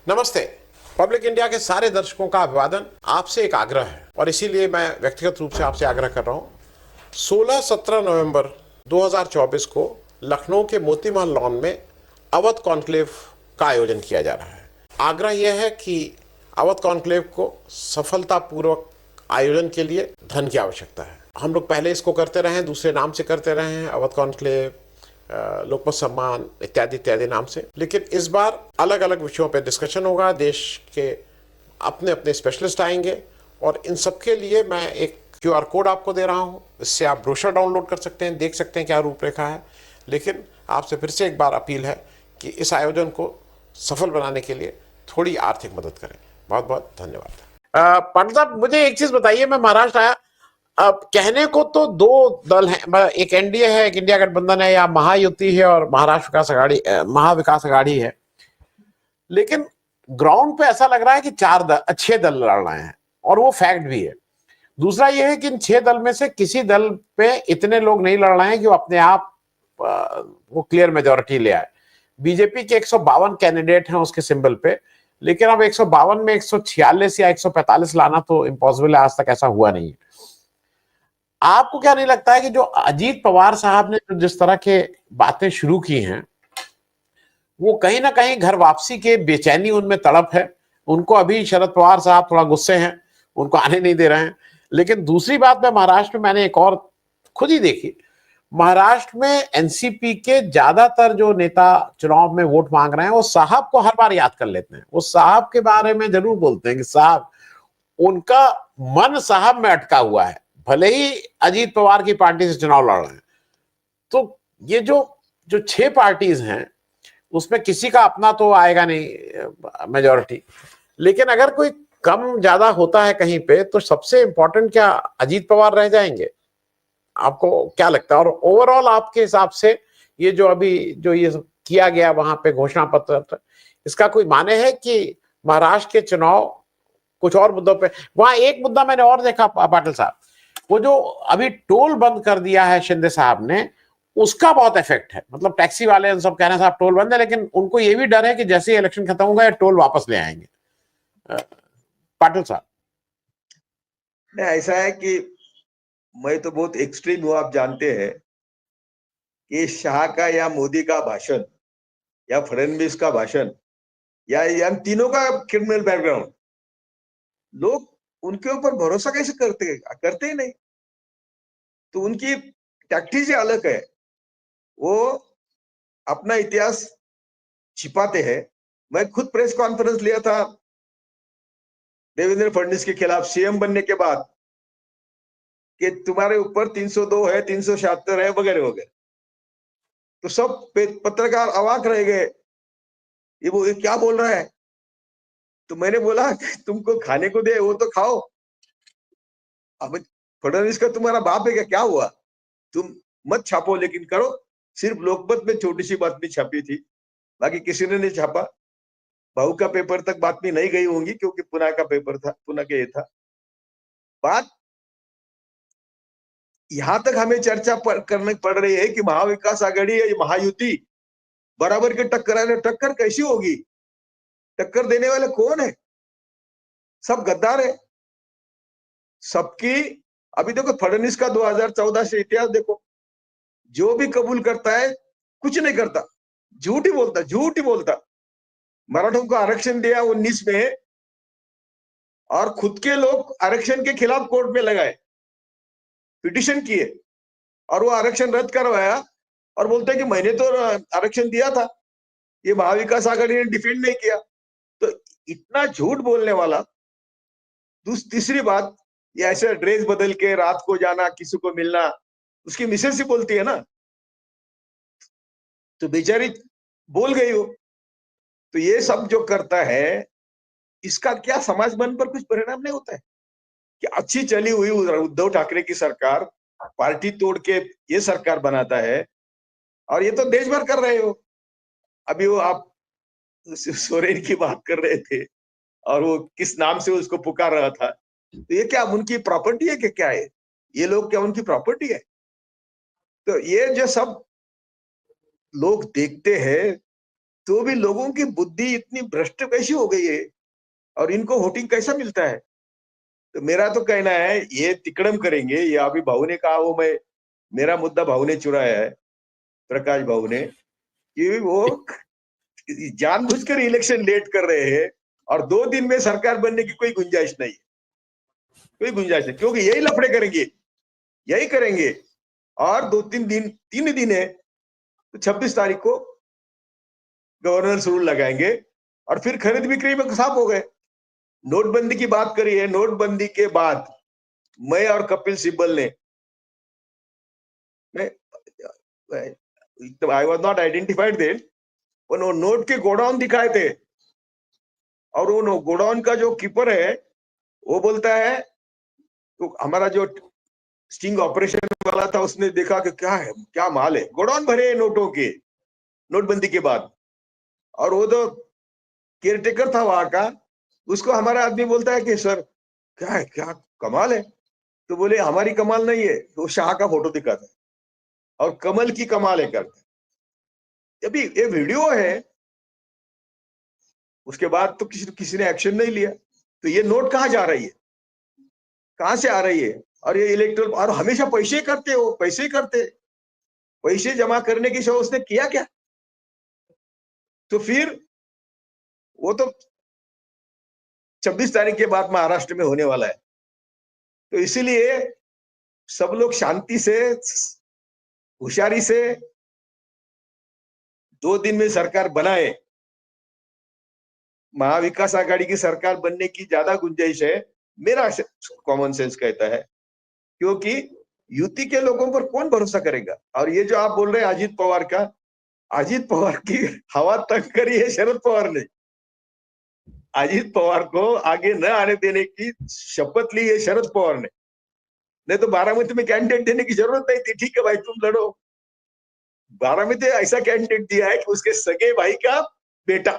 नमस्ते। Public India के सारे दर्शकों का अभिवादन। आपसे एक आग्रह है और इसीलिए मैं व्यक्तिगत रूप से आपसे आग्रह कर रहा हूं। 16-17 नवंबर 2024 को लखनऊ के मोती महल लॉन में अवध कॉन्क्लेव का आयोजन किया जा रहा है। आग्रह यह है कि अवध कॉन्क्लेव को सफलतापूर्वक आयोजन के लिए धन की आवश्यकता है। हम लोग पहले इसको करते रहे हैं, दूसरे नाम से करते रहे हैं, अवध कॉन्क्लेव, लोकमत सम्मान इत्यादि इत्यादि नाम से। लेकिन इस बार अलग अलग विषयों पर डिस्कशन होगा। देश के अपने अपने स्पेशलिस्ट आएंगे और इन सबके लिए मैं एक QR कोड आपको दे रहा हूं। इससे आप ब्रोशर डाउनलोड कर सकते हैं, देख सकते हैं क्या रूपरेखा है। लेकिन आपसे फिर से एक बार अपील है कि इस आयोजन को सफल बनाने के लिए थोड़ी आर्थिक मदद करें। बहुत बहुत धन्यवाद। पाटिल साहब, मुझे एक चीज बताइए। मैं महाराष्ट्र आया, अब कहने को तो दो दल हैं, एक एनडीए है, एक इंडिया गठबंधन है, या महायुति है और महाराष्ट्र विकास अघाड़ी, महाविकास अघाड़ी है। लेकिन ग्राउंड पे ऐसा लग रहा है कि 6 दल लड़ रहे हैं और वो फैक्ट भी है। दूसरा ये है कि इन 6 दल में से किसी दल पे इतने लोग नहीं लड़ रहे हैं कि वो अपने आप वो क्लियर मेजोरिटी ले आए। बीजेपी के 152 कैंडिडेट हैं उसके सिंबल पे, लेकिन अब 152 में 146 या 145 लाना तो इम्पॉसिबल है। आज तक ऐसा हुआ नहीं है। आपको क्या नहीं लगता है कि जो अजीत पवार साहब ने जिस तरह के बातें शुरू की हैं, वो कहीं ना कहीं घर वापसी के बेचैनी उनमें तड़प है। उनको अभी शरद पवार साहब थोड़ा गुस्से हैं, उनको आने नहीं दे रहे हैं। लेकिन दूसरी बात, मैं महाराष्ट्र में मैंने एक और खुद ही देखी। महाराष्ट्र में एनसीपी के ज्यादातर जो नेता चुनाव में वोट मांग रहे हैं, वो साहब को हर बार याद कर लेते हैं। वो साहब के बारे में जरूर बोलते हैं कि साहब, उनका मन साहब में अटका हुआ है, भले ही अजीत पवार की पार्टी से चुनाव लड़ रहे हैं। तो ये जो जो 6 पार्टीज हैं उसमें किसी का अपना तो आएगा नहीं मेजोरिटी, लेकिन अगर कोई कम ज्यादा होता है कहीं पे, तो सबसे इंपॉर्टेंट क्या अजीत पवार रह जाएंगे? आपको क्या लगता है? और ओवरऑल आपके हिसाब से ये जो अभी जो ये किया गया वहां पे घोषणा पत्र, इसका कोई माने है कि महाराष्ट्र के चुनाव कुछ और मुद्दों पे? वहां एक मुद्दा मैंने और देखा पाटिल साहब, वो जो अभी टोल बंद कर दिया है शिंदे साहब ने, उसका बहुत इफेक्ट है। मतलब टैक्सी वाले सब कह रहे हैं साहब टोल बंद है, लेकिन उनको ये भी डर है कि जैसे ही इलेक्शन खत्म होगा ये टोल वापस ले आएंगे। पाटिल साहब। नहीं, ऐसा है कि मैं तो बहुत एक्सट्रीम हूं। आप जानते हैं कि शाह का या मोदी का भाषण या फडणवीस का भाषण या इन तीनों का क्रिमिनल बैकग्राउंड, लोग उनके ऊपर भरोसा कैसे करते ही नहीं। तो उनकी टैक्टिस अलग है। वो अपना इतिहास छिपाते हैं। मैं खुद प्रेस कॉन्फ्रेंस लिया था देवेंद्र फडणवीस के खिलाफ सीएम बनने के बाद कि तुम्हारे ऊपर 302 है, 376 है, वगैरह वगैरह। तो सब पत्रकार अवाक रह गए, ये क्या बोल रहा है। तो मैंने बोला तुमको खाने को दे वो तो खाओ। अब फडणवीस का तुम्हारा बाप है क्या हुआ? तुम मत छापो, लेकिन करो। सिर्फ लोकमत में छोटी सी बातमी छापी थी, बाकी किसी ने नहीं छापा। बहू का पेपर तक बातमी नहीं गई होंगी क्योंकि पुणे का पेपर था, पुणे के ये था। बात यहां तक हमें चर्चा करनी पड़ रही है कि महाविकास आघाड़ी या महायुति बराबर की टक्कर है। टक्कर कैसी होगी? टक्कर देने वाले कौन है? सब गद्दार है सबकी। अभी देखो फडणवीस का 2014 से इतिहास देखो। जो भी कबूल करता है कुछ नहीं करता, झूठ ही बोलता, झूठ ही बोलता। मराठों को आरक्षण दिया 19 में और खुद के लोग आरक्षण के खिलाफ कोर्ट में लगाए, पिटिशन किए और वो आरक्षण रद्द करवाया और बोलते हैं कि मैंने तो आरक्षण दिया था, ये महाविकास आघाड़ी ने डिफेंड नहीं किया। तो इतना झूठ बोलने वाला। तीसरी बात, ये ऐसे ड्रेस बदल के रात को जाना, किसी को मिलना, उसकी मिसेस ही बोलती है ना, तो बेचारी बोल गई हो। तो ये सब जो करता है, इसका क्या समाज मन पर कुछ परिणाम नहीं होता है? कि अच्छी चली हुई उद्धव ठाकरे की सरकार पार्टी तोड़ के ये सरकार बनाता है और ये तो देश भर कर रहे हो। अभी वो आप सोरेन की बात कर रहे थे और वो किस नाम से उसको पुकार रहा था। तो ये क्या उनकी प्रॉपर्टी है कि क्या है? ये लोग क्या उनकी प्रॉपर्टी है? तो ये जो सब लोग देखते हैं, तो भी लोगों की बुद्धि इतनी भ्रष्ट कैसी हो गई है और इनको वोटिंग कैसा मिलता है? तो मेरा तो कहना है ये तिकड़म करेंगे, ये अभी भाऊ ने कहा, वो मैं मेरा मुद्दा भाऊ ने चुराया है, प्रकाश भाऊ ने, कि वो जानबूझकर इलेक्शन लेट कर रहे हैं और 2 दिन में सरकार बनने की कोई गुंजाइश नहीं है, कोई गुंजाइश नहीं, क्योंकि यही लफड़े करेंगे, यही करेंगे। और 2-3 दिन, 3 दिन है, तो 26 तारीख को गवर्नर रूल लगाएंगे और फिर खरीद बिक्री में साफ हो गए। नोटबंदी की बात करी है, नोटबंदी के बाद मैं और कपिल सिब्बल ने, I was not identified then, वो नोट के गोडाउन दिखाए थे और वो गोडाउन का जो कीपर है वो बोलता है, तो हमारा जो स्टिंग ऑपरेशन वाला था उसने देखा कि क्या है, क्या माल है, गोडाउन भरे नोटों के नोटबंदी के बाद। और वो तो केयरटेकर था वहां का, उसको हमारा आदमी बोलता है कि सर क्या है, क्या कमाल है? तो बोले हमारी कमाल नहीं है, तो शाह का फोटो दिखाता है और कमल की कमाल है करता है। अभी ये वीडियो है, उसके बाद तो किसी ने एक्शन नहीं लिया। तो ये नोट कहाँ जा रही है, कहां से आ रही है? और ये इलेक्ट्रल, और हमेशा पैसे करते हो, पैसे करते, पैसे जमा करने की शो उसने किया क्या? तो फिर वो तो 26 तारीख के बाद महाराष्ट्र में होने वाला है। तो इसीलिए सब लोग शांति से, होशियारी से 2 दिन में सरकार बनाए। महाविकास आघाड़ी की सरकार बनने की ज्यादा गुंजाइश है, मेरा कॉमन सेंस कहता है, क्योंकि युति के लोगों पर कौन भरोसा करेगा? और ये जो आप बोल रहे हैं अजीत पवार का, अजीत पवार की हवा तंग करी है शरद पवार ने। अजीत पवार को आगे न आने देने की शपथ ली है शरद पवार ने, नहीं तो बारामती में कैंडिडेट देने की जरूरत नहीं थी। ठीक है भाई तुम लड़ो, बारामती ऐसा कैंडिडेट दिया है कि उसके सगे भाई का बेटा।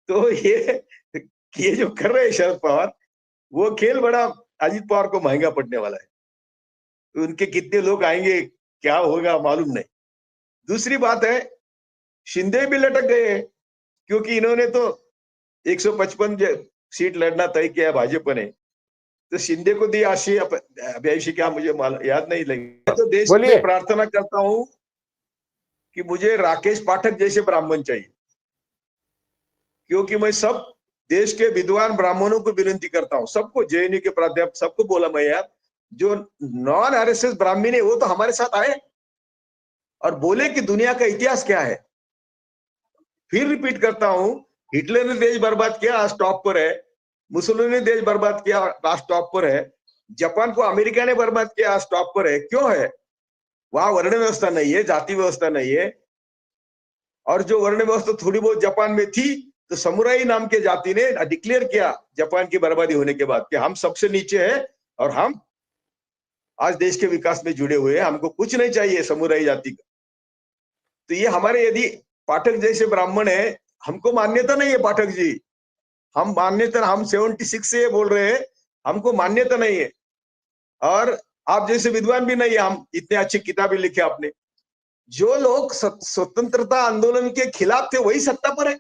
तो ये जो कर रहे हैं शरद पवार, वो खेल बड़ा अजीत पवार को महंगा पड़ने वाला है। तो उनके कितने लोग आएंगे, क्या होगा मालूम नहीं। दूसरी बात है, शिंदे भी लटक गए, क्योंकि इन्होंने तो 155 सीट लड़ना तय किया भाजपा ने, तो शिंदे को दी 80 क्या मुझे याद नहीं लगी। तो देश बोलिए। में प्रार्थना करता हूं कि मुझे राकेश पाठक जैसे ब्राह्मण चाहिए, क्योंकि मैं सब देश के विद्वान ब्राह्मणों को विनती करता हूं, सबको, जेएनयू के प्राध्यापक सबको बोला मैं, यार जो नॉन आरएसएस ब्राह्मण है वो तो हमारे साथ आए और बोले कि दुनिया का इतिहास क्या है। फिर रिपीट करता हूं, हिटलर ने देश बर्बाद किया, आज टॉप पर है। मुसोलिनी ने देश बर्बाद किया, आज टॉप पर है। जापान को अमेरिका ने बर्बाद किया, आज टॉप पर है। क्यों है? वहां वर्ण व्यवस्था नहीं है, जाति व्यवस्था नहीं है। और जो वर्ण व्यवस्था थोड़ी बहुत जापान में थी, तो समुराई नाम के जाति ने डिक्लेयर किया जापान की बर्बादी होने के बाद कि हम सबसे नीचे हैं और हम आज देश के विकास में जुड़े हुए हैं, हमको कुछ नहीं चाहिए समुराई जाति का। तो ये हमारे, यदि पाठक जैसे ब्राह्मण है, हमको मान्यता नहीं है पाठक जी, हम मान्यता, हम 76 से बोल रहे हैं, हमको मान्यता नहीं है। और आप जैसे विद्वान भी नहीं है, हम इतने अच्छी किताबें लिखे आपने। जो लोग स्वतंत्रता आंदोलन के खिलाफ थे वही सत्ता पर है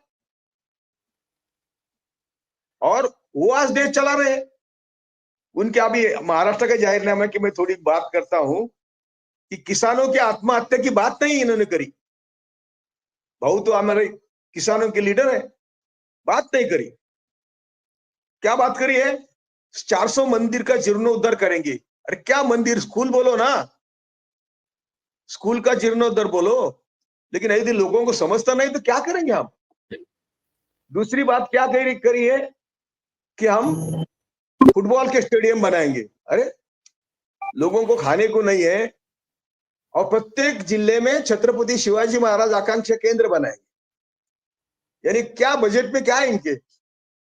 और वो आज देश चला रहे हैं। उनके अभी महाराष्ट्र का जाहिरनामा की मैं थोड़ी बात करता हूं कि किसानों की आत्महत्या की बात नहीं इन्होंने करी। भाऊ तो हमारे किसानों के लीडर है, बात नहीं करी। क्या बात करी है? 400 मंदिर का जीर्णोद्धार करेंगे। अरे क्या मंदिर, स्कूल बोलो ना, स्कूल का जीर्णोद्धार बोलो। लेकिन यदि लोगों को समझता नहीं तो क्या करेंगे हम? दूसरी बात क्या करी है कि हम फुटबॉल के स्टेडियम बनाएंगे। अरे लोगों को खाने को नहीं है और प्रत्येक जिले में छत्रपति शिवाजी महाराज आकांक्षा केंद्र बनाएंगे। यानी क्या बजट में क्या है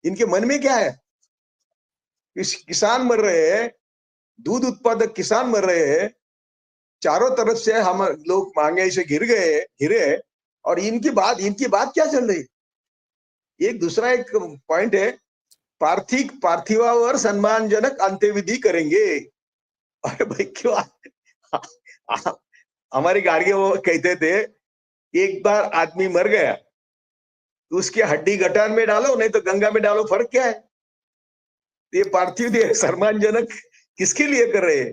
इनके मन में क्या है? किसान मर रहे हैं, दूध उत्पादक किसान मर रहे हैं, चारों तरफ से हम लोग महंगाई से घिरे और इनकी बात क्या चल रही? एक दूसरा एक पॉइंट है, पार्थिवावर सम्मानजनक अंत्यविधि करेंगे। अरे भाई क्यों? हमारे गार्गे वो कहते थे एक बार आदमी मर गया तो उसकी हड्डी गटार में डालो, नहीं तो गंगा में डालो, फर्क क्या है? ये पार्थिव देह सम्मानजनक किसके लिए कर रहे हैं?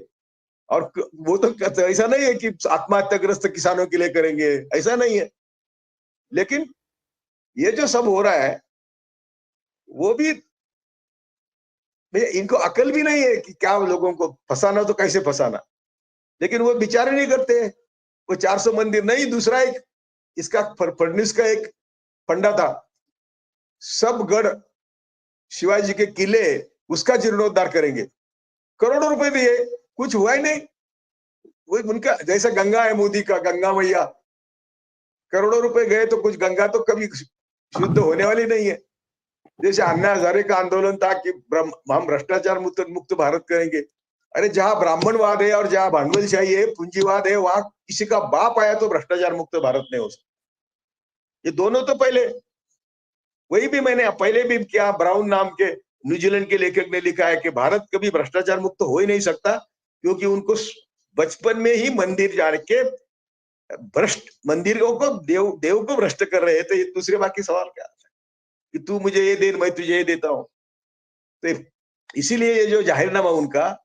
और वो तो ऐसा नहीं है कि आत्महत्याग्रस्त किसानों के लिए करेंगे, ऐसा नहीं है। लेकिन ये जो सब हो रहा है वो भी भैया, इनको अकल भी नहीं है कि क्या लोगों को फंसाना, तो कैसे फंसाना। लेकिन वो बेचारे नहीं करते। वो 400 मंदिर नहीं, दूसरा एक इसका फडणवीस का एक फंडा था, सब गढ़ शिवाजी के किले उसका जीर्णोद्धार करेंगे, करोड़ों रुपए दिए, कुछ हुआ ही नहीं। वो उनका जैसा गंगा है, मोदी का गंगा मैया, करोड़ों रुपए गए तो कुछ, गंगा तो कभी शुद्ध होने वाली नहीं है। जैसे अन्ना हजारे का आंदोलन था कि हम भ्रष्टाचार मुक्त भारत करेंगे। अरे जहां ब्राह्मणवाद है और जहां भांडवलशाही है, पूंजीवाद है, वहां किसी का बाप आया तो भ्रष्टाचार मुक्त भारत नहीं हो सकता। ये दोनों तो पहले, वही भी मैंने पहले भी किया, ब्राउन नाम के न्यूजीलैंड के लेखक ने लिखा है कि भारत कभी भ्रष्टाचार मुक्त हो ही नहीं सकता, क्योंकि उनको बचपन में ही मंदिर जाने के भ्रष्ट, मंदिरों को देव को भ्रष्ट कर रहे थे। दूसरे बाकी सवाल क्या है कि तू मुझे ये दे, मैं तुझे ये देता हूं। तो इसीलिए ये जो जाहिरनामा उनका,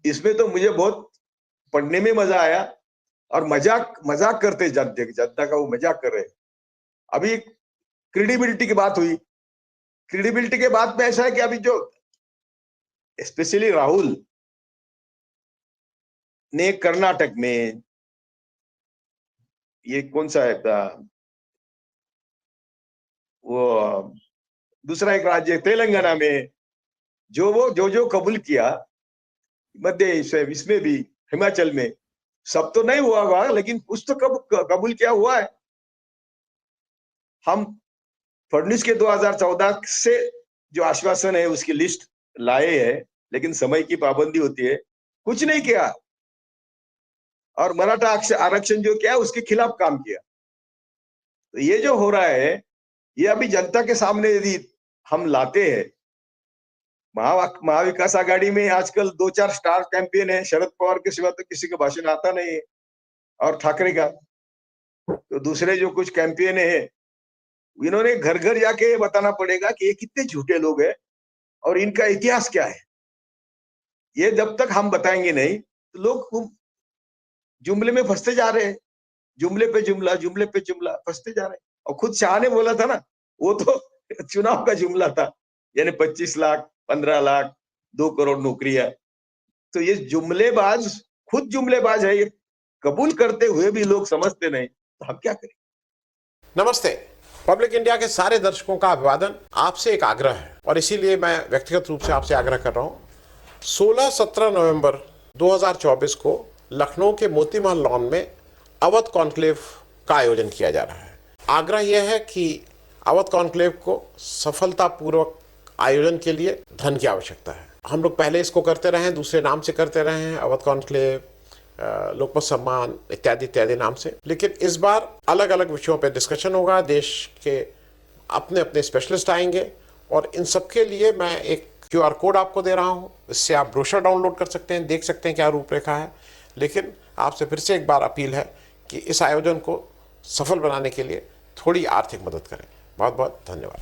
इसमें तो मुझे बहुत पढ़ने में मजा आया। और मजाक करते जनता का वो मजाक कर रहे। अभी क्रेडिबिलिटी की बात हुई। क्रेडिबिलिटी के बात में ऐसा है कि अभी जो स्पेशली राहुल ने कर्नाटक में, ये कौन सा है वो दूसरा एक राज्य तेलंगाना में, जो कबूल किया, मध्य इसमें भी, हिमाचल में, सब तो नहीं हुआ होगा लेकिन कुछ तो कबूल किया हुआ है। हम फडणवीस के 2014 से जो आश्वासन है उसकी लिस्ट लाए हैं, लेकिन समय की पाबंदी होती है, कुछ नहीं किया। और मराठा आरक्षण जो किया उसके खिलाफ काम किया। तो ये जो हो रहा है, ये अभी जनता के सामने यदि हम लाते हैं, महाविकास आघाड़ी में आजकल 2-4 स्टार कैंपेन है, शरद पवार के सिवा तो किसी का भाषण आता नहीं है, और ठाकरे का। तो दूसरे जो कुछ कैंपेन है, इन्होंने घर घर जाके बताना पड़ेगा कि ये कितने झूठे लोग हैं और इनका इतिहास क्या है। ये जब तक हम बताएंगे नहीं तो लोग जुमले में फंसते जा रहे हैं, जुमले पे जुमला फंसते जा रहे हैं। और खुद शाह ने बोला था ना, वो तो चुनाव का जुमला था, यानी 25 लाख, 15 लाख, 2 करोड़ नौकरियां। तो ये जुमलेबाज, खुद जुमलेबाज है, ये कबूल करते हुए भी लोग समझते नहीं, तो हम क्या करें। नमस्ते। पब्लिक इंडिया के सारे दर्शकों का अभिवादन। आपसे एक आग्रह है और इसीलिए मैं व्यक्तिगत रूप से आपसे आग्रह कर रहा हूं। 16-17 नवंबर 2024 को लखनऊ के मोती महल लॉन में अवध कॉन्क्लेव का आयोजन किया जा रहा है। आग्रह यह है कि अवध कॉन्क्लेव को सफलतापूर्वक आयोजन के लिए धन की आवश्यकता है। हम लोग पहले इसको करते रहे हैं, दूसरे नाम से करते रहे हैं, अवध कॉन्क्लेव, लोकमत सम्मान इत्यादि इत्यादि नाम से। लेकिन इस बार अलग अलग विषयों पर डिस्कशन होगा, देश के अपने अपने स्पेशलिस्ट आएंगे और इन सबके लिए मैं एक QR कोड आपको दे रहा हूं। इससे आप ब्रोशर डाउनलोड कर सकते हैं, देख सकते हैं क्या रूपरेखा है। लेकिन आपसे फिर से एक बार अपील है कि इस आयोजन को सफल बनाने के लिए थोड़ी आर्थिक मदद करें। बहुत बहुत धन्यवाद।